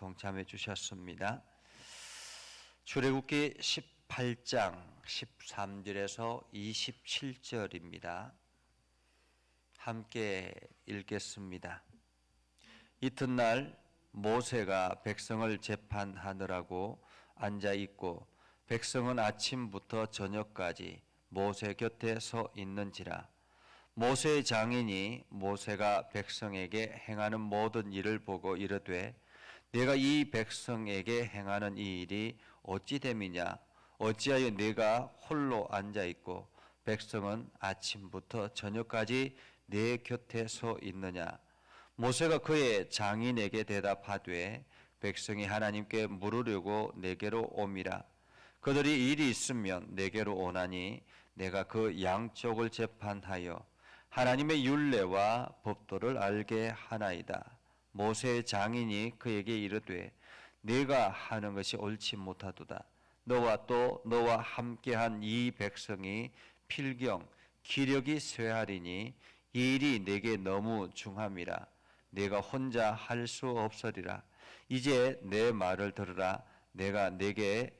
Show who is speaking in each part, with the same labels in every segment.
Speaker 1: 동참해 주셨습니다. 출애굽기 18장 13절에서 27절입니다. 함께 읽겠습니다. 이튿날 모세가 백성을 재판하느라고 앉아 있고 백성은 아침부터 저녁까지 모세 곁에 서 있는지라. 모세의 장인이 모세가 백성에게 행하는 모든 일을 보고 이르되 내가 이 백성에게 행하는 이 일이 어찌 됨이냐? 어찌하여 내가 홀로 앉아 있고 백성은 아침부터 저녁까지 내 곁에 서 있느냐? 모세가 그의 장인에게 대답하되 백성이 하나님께 물으려고 내게로 옴이라. 그들이 일이 있으면 내게로 오나니 내가 그 양쪽을 재판하여 하나님의 율례와 법도를 알게 하나이다. 모세의 장인이 그에게 이르되 네가 하는 것이 옳지 못하도다. 너와 또 너와 함께한 이 백성이 필경 기력이 쇠하리니 이 일이 내게 너무 중함이라. 내가 혼자 할 수 없으리라. 이제 내 말을 들으라. 내가 네게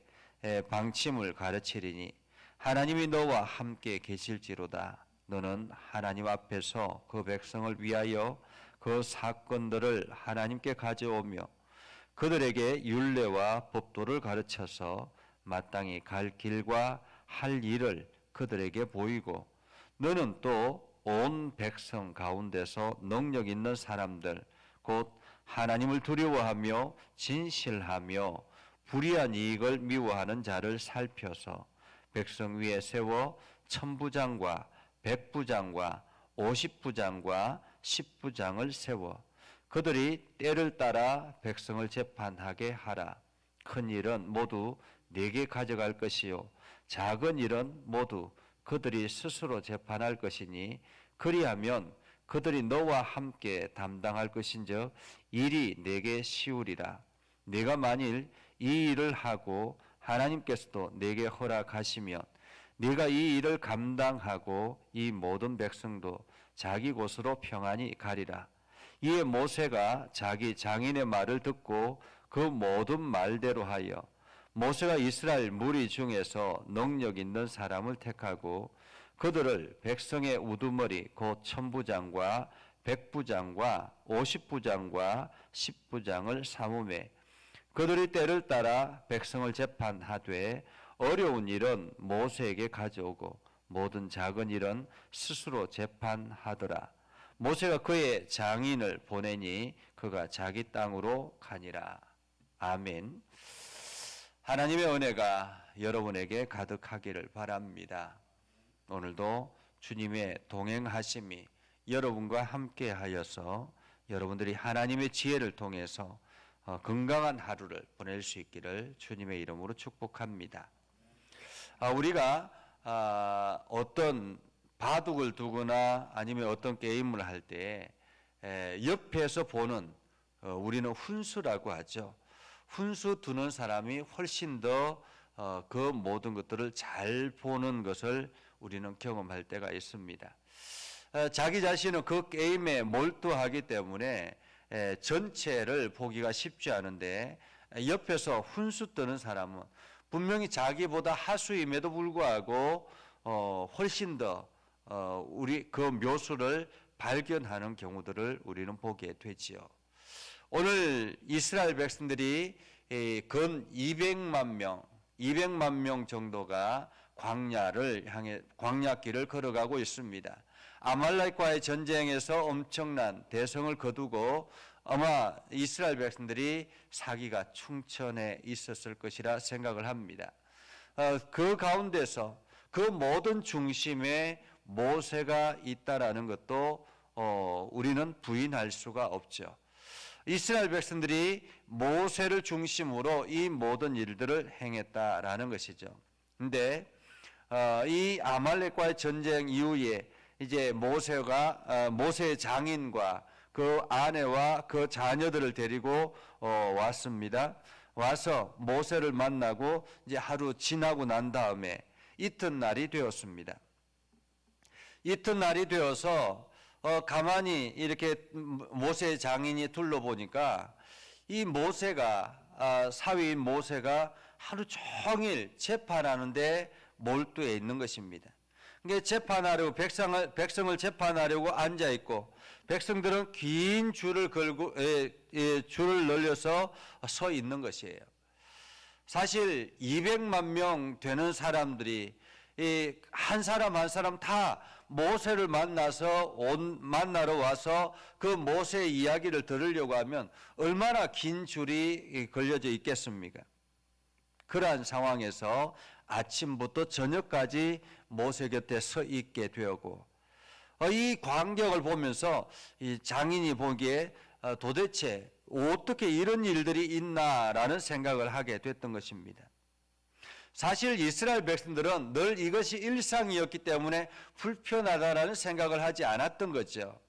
Speaker 1: 방침을 가르치리니 하나님이 너와 함께 계실지로다. 너는 하나님 앞에서 그 백성을 위하여 그 사건들을 하나님께 가져오며 그들에게 율례와 법도를 가르쳐서 마땅히 갈 길과 할 일을 그들에게 보이고 너는 또 온 백성 가운데서 능력 있는 사람들 곧 하나님을 두려워하며 진실하며 불의한 이익을 미워하는 자를 살펴서 백성 위에 세워 천부장과 백부장과 50부장과 10부장을 세워 그들이 때를 따라 백성을 재판하게 하라. 큰 일은 모두 내게 가져갈 것이요 작은 일은 모두 그들이 스스로 재판할 것이니 그리하면 그들이 너와 함께 담당할 것인즉 일이 내게 쉬우리라. 내가 만일 이 일을 하고 하나님께서도 내게 허락하시면 네가 이 일을 감당하고 이 모든 백성도 자기 곳으로 평안히 가리라. 이에 모세가 자기 장인의 말을 듣고 그 모든 말대로 하여 모세가 이스라엘 무리 중에서 능력 있는 사람을 택하고 그들을 백성의 우두머리 곧 천부장과 백부장과 50부장과 10부장을 삼음해 그들이 때를 따라 백성을 재판하되 어려운 일은 모세에게 가져오고 모든 작은 일은 스스로 재판하더라. 모세가 그의 장인을 보내니 그가 자기 땅으로 가니라. 아멘. 하나님의 은혜가 여러분에게 가득하기를 바랍니다. 오늘도 주님의 동행하심이 여러분과 함께 하여서 여러분들이 하나님의 지혜를 통해서 건강한 하루를 보낼 수 있기를 주님의 이름으로 축복합니다. 우리가 어떤 바둑을 두거나 아니면 어떤 게임을 할 때 옆에서 보는 우리는 훈수라고 하죠. 훈수 두는 사람이 훨씬 더 그 모든 것들을 잘 보는 것을 우리는 경험할 때가 있습니다. 자기 자신은 그 게임에 몰두하기 때문에 전체를 보기가 쉽지 않은데 옆에서 훈수 뜨는 사람은 분명히 자기보다 하수임에도 불구하고 훨씬 더 우리 그 묘수를 발견하는 경우들을 우리는 보게 되지요. 오늘 이스라엘 백성들이 근 200만 명 정도가 광야를 향해 광야길을 걸어가고 있습니다. 아말렉과의 전쟁에서 엄청난 대성을 거두고 아마 이스라엘 백성들이 사기가 충천해 있었을 것이라 생각을 합니다. 그 가운데서 그 모든 중심에 모세가 있다라는 것도 우리는 부인할 수가 없죠. 이스라엘 백성들이 모세를 중심으로 이 모든 일들을 행했다라는 것이죠. 근데 이 아말렉과의 전쟁 이후에 이제 모세의 장인과 그 아내와 그 자녀들을 데리고 왔습니다. 와서 모세를 만나고 이제 하루 지나고 난 다음에 이튿날이 되었습니다. 이튿날이 되어서 가만히 이렇게 모세의 장인이 둘러보니까 이 모세가 사위인 모세가 하루 종일 재판하는데 몰두해 있는 것입니다. 그러니까 재판하려고 백성을 재판하려고 앉아 있고 백성들은 긴 줄을 걸고 줄을 늘려서 서 있는 것이에요. 사실 200만 명 되는 사람들이 한 사람 한 사람 다 모세를 만나러 와서 그 모세의 이야기를 들으려고 하면 얼마나 긴 줄이 걸려져 있겠습니까? 그러한 상황에서 아침부터 저녁까지 모세 곁에 서 있게 되었고 이 광경을 보면서 이 장인이 보기에 도대체 어떻게 이런 일들이 있나라는 생각을 하게 됐던 것입니다. 사실 이스라엘 백성들은 늘 이것이 일상이었기 때문에 불편하다라는 생각을 하지 않았던 거죠.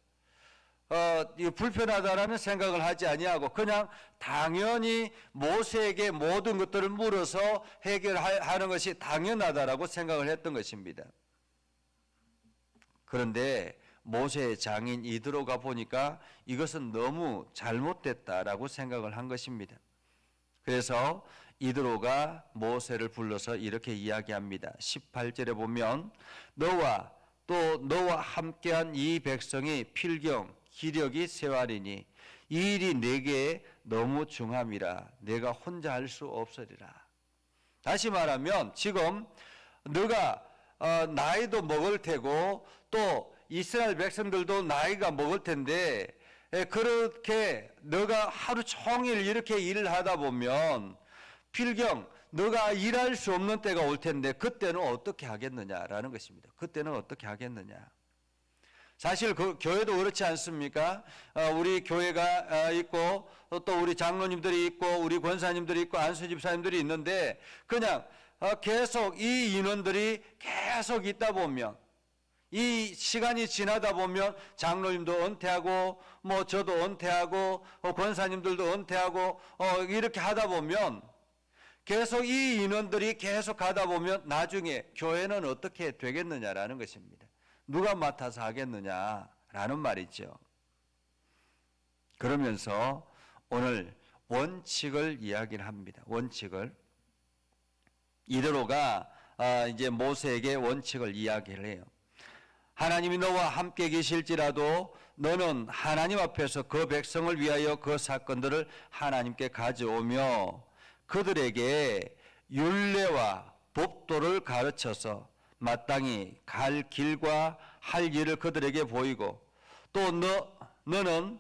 Speaker 1: 불편하다라는 생각을 하지 아니하고 그냥 당연히 모세에게 모든 것들을 물어서 해결하는 것이 당연하다라고 생각을 했던 것입니다. 그런데 모세의 장인 이드로가 보니까 이것은 너무 잘못됐다라고 생각을 한 것입니다. 그래서 이드로가 모세를 불러서 이렇게 이야기합니다. 18절에 보면 너와 함께한 이 백성이 필경 기력이 세활이니 이 일이 내게 너무 중함이라 내가 혼자 할 수 없으리라. 다시 말하면 지금 너가 나이도 먹을 테고 또 이스라엘 백성들도 나이가 먹을 텐데 그렇게 너가 하루 종일 이렇게 일을 하다 보면 필경 너가 일할 수 없는 때가 올 텐데 그때는 어떻게 하겠느냐라는 것입니다. 그때는 어떻게 하겠느냐. 사실 그 교회도 그렇지 않습니까? 우리 교회가 있고 또 우리 장로님들이 있고 우리 권사님들이 있고 안수 집사님들이 있는데 그냥 계속 이 인원들이 계속 있다 보면 이 시간이 지나다 보면 장로님도 은퇴하고 뭐 저도 은퇴하고 권사님들도 은퇴하고 이렇게 하다 보면 계속 이 인원들이 계속 가다 보면 나중에 교회는 어떻게 되겠느냐라는 것입니다. 누가 맡아서 하겠느냐라는 말이죠. 그러면서 오늘 원칙을 이야기를 합니다. 원칙을. 이드로가 이제 모세에게 원칙을 이야기를 해요. 하나님이 너와 함께 계실지라도 너는 하나님 앞에서 그 백성을 위하여 그 사건들을 하나님께 가져오며 그들에게 율례와 법도를 가르쳐서 마땅히 갈 길과 할 일을 그들에게 보이고 또 너는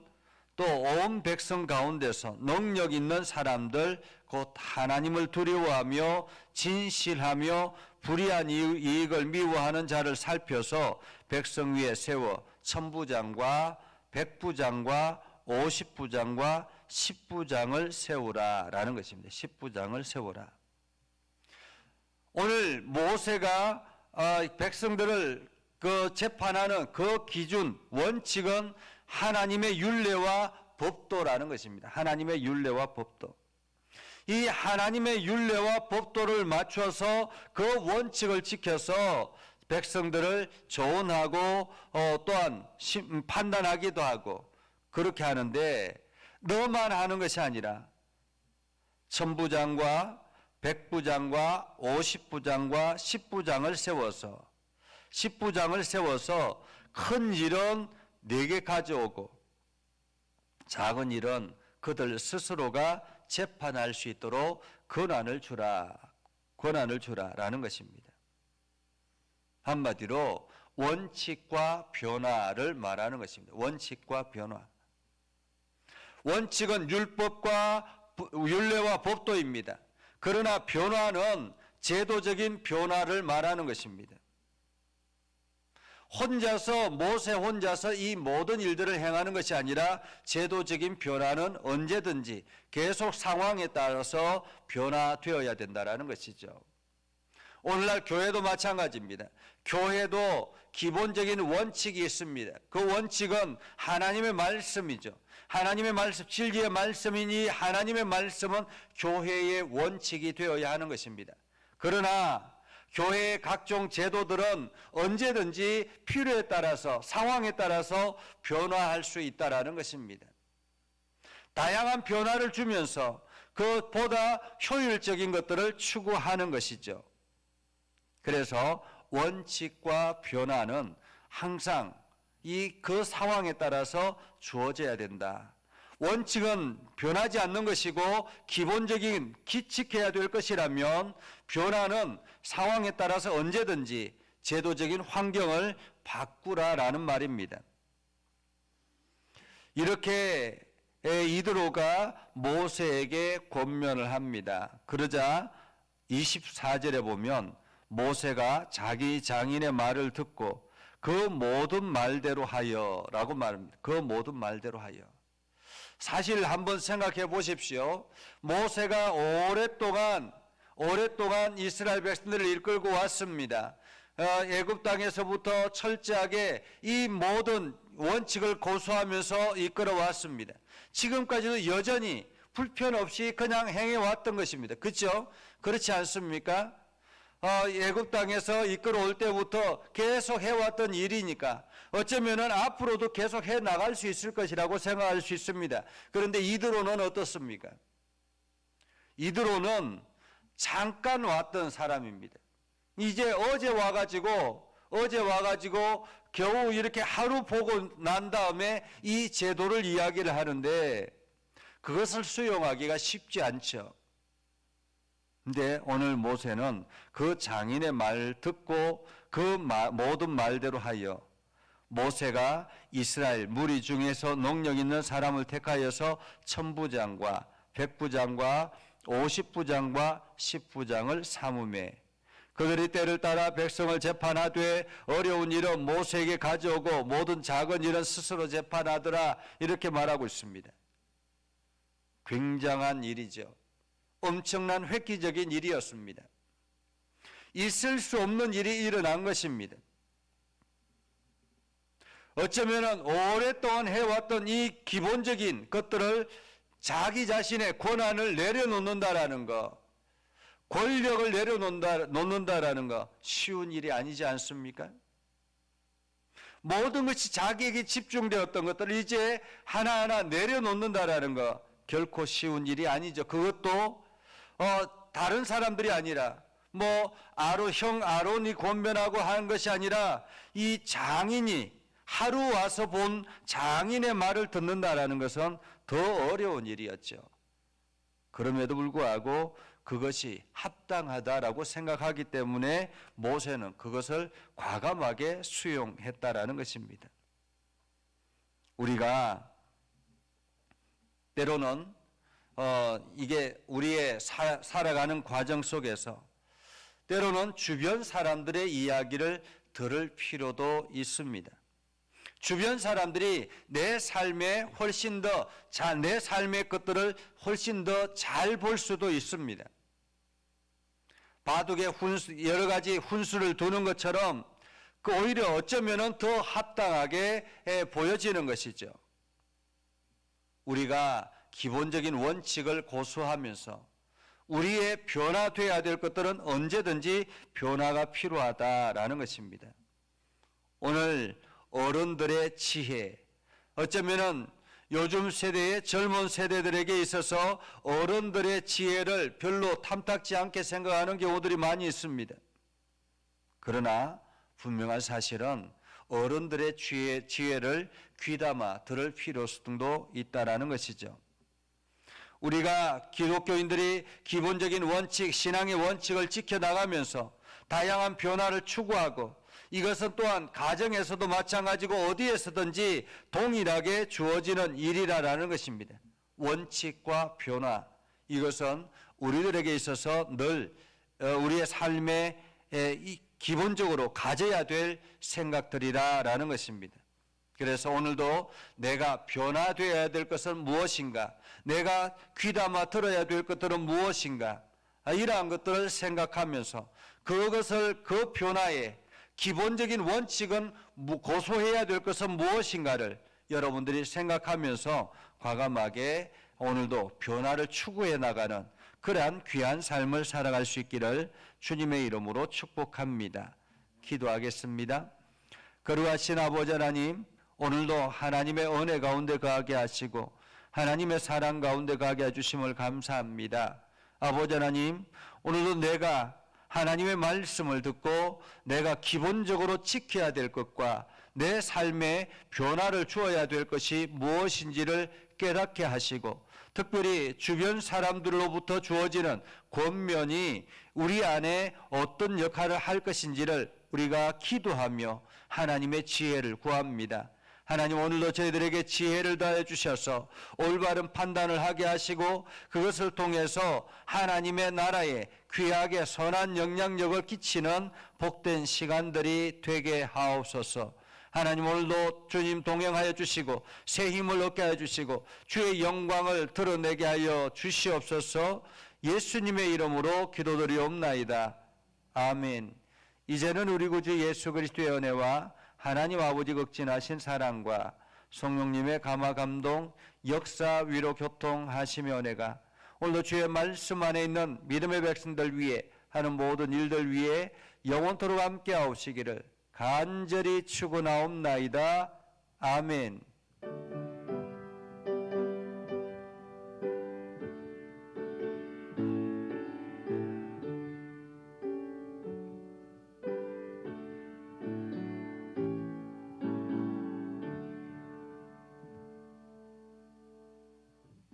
Speaker 1: 또 온 백성 가운데서 능력 있는 사람들 곧 하나님을 두려워하며 진실하며 불의한 이익을 미워하는 자를 살펴서 백성 위에 세워 천부장과 백부장과 50부장과 10부장을 세우라라는 것입니다. 10부장을 세우라. 오늘 모세가 백성들을 재판하는 그 기준 원칙은 하나님의 율례와 법도라는 것입니다. 하나님의 율례와 법도. 이 하나님의 율례와 법도를 맞춰서 그 원칙을 지켜서 백성들을 조언하고 또한 판단하기도 하고 그렇게 하는데 너만 하는 것이 아니라 천부장과 백부장과 50부장과 10부장을 세워서 10부장을 세워서 큰 일은 내게 가져오고 작은 일은 그들 스스로가 재판할 수 있도록 권한을 주라라는 것입니다. 한마디로 원칙과 변화를 말하는 것입니다. 원칙과 변화. 원칙은 율례와 법도입니다. 그러나 변화는 제도적인 변화를 말하는 것입니다. 모세 혼자서 이 모든 일들을 행하는 것이 아니라 제도적인 변화는 언제든지 계속 상황에 따라서 변화되어야 된다는 것이죠. 오늘날 교회도 마찬가지입니다. 교회도 기본적인 원칙이 있습니다. 그 원칙은 하나님의 말씀이죠. 하나님의 말씀, 진리의 말씀이니 하나님의 말씀은 교회의 원칙이 되어야 하는 것입니다. 그러나 교회의 각종 제도들은 언제든지 필요에 따라서 상황에 따라서 변화할 수 있다라는 것입니다. 다양한 변화를 주면서 그보다 효율적인 것들을 추구하는 것이죠. 그래서 원칙과 변화는 항상 그 상황에 따라서 주어져야 된다. 원칙은 변하지 않는 것이고 기본적인 지켜야 될 것이라면 변화는 상황에 따라서 언제든지 제도적인 환경을 바꾸라라는 말입니다. 이렇게 이드로가 모세에게 권면을 합니다. 그러자 24절에 보면 모세가 자기 장인의 말을 듣고 그 모든 말대로 하여라고 말합니다. 그 모든 말대로 하여. 사실 한번 생각해 보십시오. 모세가 오랫동안 이스라엘 백성들을 이끌고 왔습니다. 애굽 땅에서부터 철저하게 이 모든 원칙을 고수하면서 이끌어 왔습니다. 지금까지도 여전히 불편 없이 그냥 행해 왔던 것입니다. 그렇죠? 그렇지 않습니까? 애굽 땅에서 이끌어 올 때부터 계속 해왔던 일이니까 어쩌면은 앞으로도 계속 해 나갈 수 있을 것이라고 생각할 수 있습니다. 그런데 이드로는 어떻습니까? 이드로는 잠깐 왔던 사람입니다. 이제 어제 와가지고 겨우 이렇게 하루 보고 난 다음에 이 제도를 이야기를 하는데 그것을 수용하기가 쉽지 않죠. 근데 오늘 모세는 그 장인의 말 듣고 그 모든 말대로 하여 모세가 이스라엘 무리 중에서 능력 있는 사람을 택하여서 1000부장과 100부장과 50부장과 10부장을 삼음해 그들이 때를 따라 백성을 재판하되 어려운 일은 모세에게 가져오고 모든 작은 일은 스스로 재판하더라 이렇게 말하고 있습니다. 굉장한 일이죠. 엄청난 획기적인 일이었습니다. 있을 수 없는 일이 일어난 것입니다. 어쩌면 오랫동안 해왔던 이 기본적인 것들을 자기 자신의 권한을 내려놓는다라는 것, 권력을 내려놓는다라는 것 쉬운 일이 아니지 않습니까? 모든 것이 자기에게 집중되었던 것들을 이제 하나하나 내려놓는다라는 것 결코 쉬운 일이 아니죠. 그것도 다른 사람들이 아니라 형 아론이 권면하고 하는 것이 아니라 이 장인이 하루 와서 본 장인의 말을 듣는다라는 것은 더 어려운 일이었죠. 그럼에도 불구하고 그것이 합당하다라고 생각하기 때문에 모세는 그것을 과감하게 수용했다라는 것입니다. 우리가 때로는 이게 우리의 살아가는 과정 속에서 때로는 주변 사람들의 이야기를 들을 필요도 있습니다. 주변 사람들이 내 삶의 것들을 훨씬 더 잘 볼 수도 있습니다. 바둑에 여러 가지 훈수를 두는 것처럼 오히려 어쩌면 더 합당하게 보여지는 것이죠. 우리가 기본적인 원칙을 고수하면서 우리의 변화되어야 될 것들은 언제든지 변화가 필요하다라는 것입니다. 오늘 어른들의 지혜, 어쩌면은 요즘 세대의 젊은 세대들에게 있어서 어른들의 지혜를 별로 탐탁지 않게 생각하는 경우들이 많이 있습니다. 그러나 분명한 사실은 어른들의 지혜를 귀담아 들을 필요성도 있다라는 것이죠. 우리가 기독교인들이 기본적인 원칙, 신앙의 원칙을 지켜나가면서 다양한 변화를 추구하고 이것은 또한 가정에서도 마찬가지고 어디에서든지 동일하게 주어지는 일이라는 것입니다. 원칙과 변화, 이것은 우리들에게 있어서 늘 우리의 삶에 기본적으로 가져야 될 생각들이라는 것입니다. 그래서 오늘도 내가 변화되어야 될 것은 무엇인가, 내가 귀담아 들어야 될 것들은 무엇인가, 이러한 것들을 생각하면서 그 변화에 기본적인 원칙은 고수해야 될 것은 무엇인가를 여러분들이 생각하면서 과감하게 오늘도 변화를 추구해 나가는 그러한 귀한 삶을 살아갈 수 있기를 주님의 이름으로 축복합니다. 기도하겠습니다. 거룩하신 아버지 하나님, 오늘도 하나님의 은혜 가운데 거하게 하시고 하나님의 사랑 가운데 가게 해주심을 감사합니다. 아버지 하나님, 오늘도 내가 하나님의 말씀을 듣고 내가 기본적으로 지켜야 될 것과 내 삶에 변화를 주어야 될 것이 무엇인지를 깨닫게 하시고, 특별히 주변 사람들로부터 주어지는 권면이 우리 안에 어떤 역할을 할 것인지를 우리가 기도하며 하나님의 지혜를 구합니다. 하나님, 오늘도 저희들에게 지혜를 더해 주셔서 올바른 판단을 하게 하시고 그것을 통해서 하나님의 나라에 귀하게 선한 영향력을 끼치는 복된 시간들이 되게 하옵소서. 하나님, 오늘도 주님 동행하여 주시고 새 힘을 얻게 하여 주시고 주의 영광을 드러내게 하여 주시옵소서. 예수님의 이름으로 기도드리옵나이다. 아멘. 이제는 우리 구주 예수 그리스도의 은혜와 하나님 아버지 극진하신 사랑과 성령님의 감화 감동 역사 위로 교통하시며 은혜가 오늘도 주의 말씀 안에 있는 믿음의 백성들 위해 하는 모든 일들 위해 영원토록 함께 하옵시기를 간절히 축원하옵나이다. 아멘.